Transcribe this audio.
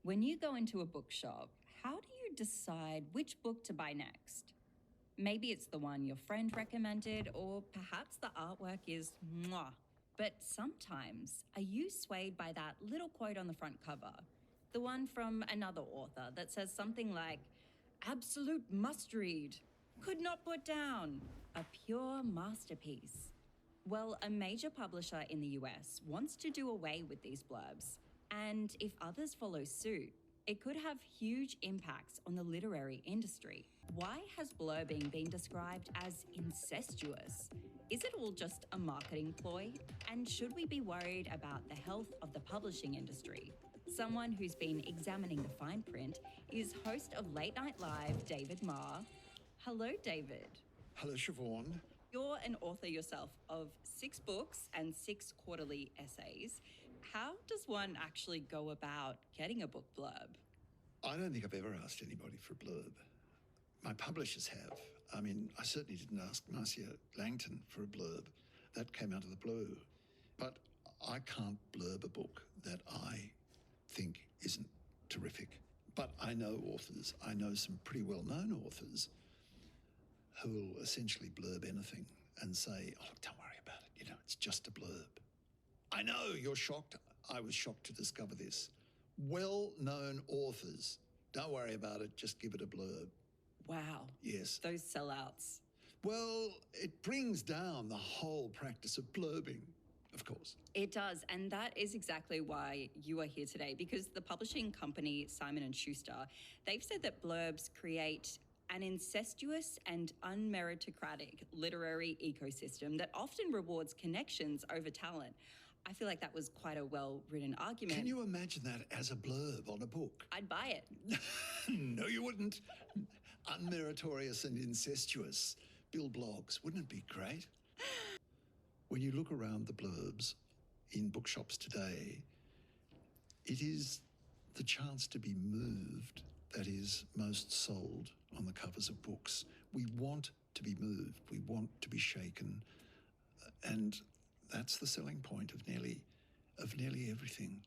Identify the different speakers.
Speaker 1: When you go into a bookshop, how do you decide which book to buy next? Maybe it's the one your friend recommended, or perhaps the artwork is mwah. But sometimes, are you swayed by that little quote on the front cover? The one from another author that says something like, "Absolute must-read, could not put down, a pure masterpiece." Well, a major publisher in the US wants to do away with these blurbs. And if others follow suit, it could have huge impacts on the literary industry. Why has blurbing been described as incestuous? Is it all just a marketing ploy? And should we be worried about the health of the publishing industry? Someone who's been examining the fine print is host of Late Night Live, David Marr. Hello, David.
Speaker 2: Hello, Siobhan.
Speaker 1: You're an author yourself of 6 books and 6 quarterly essays. How does one actually go about getting a book blurb?
Speaker 2: I don't think I've ever asked anybody for a blurb. My publishers have. I certainly didn't ask Marcia Langton for a blurb. That came out of the blue. But I can't blurb a book that I think isn't terrific. But I know authors. I know some pretty well-known authors who will essentially blurb anything and say, "Oh, look, don't worry about it. It's just a blurb." I know you're shocked. I was shocked to discover this. Well-known authors, don't worry about it, just give it a blurb.
Speaker 1: Wow.
Speaker 2: Yes.
Speaker 1: Those sellouts.
Speaker 2: Well, it brings down the whole practice of blurbing, of course.
Speaker 1: It does, and that is exactly why you are here today, because the publishing company Simon & Schuster, they've said that blurbs create an incestuous and unmeritocratic literary ecosystem that often rewards connections over talent. I feel like that was quite a well-written argument.
Speaker 2: Can you imagine that as a blurb on a book?
Speaker 1: I'd buy it.
Speaker 2: No, you wouldn't. Unmeritorious and incestuous. Bill Bloggs, wouldn't it be great? When you look around the blurbs in bookshops today, it is the chance to be moved that is most sold on the covers of books. We want to be moved. We want to be shaken. And that's the selling point of nearly everything.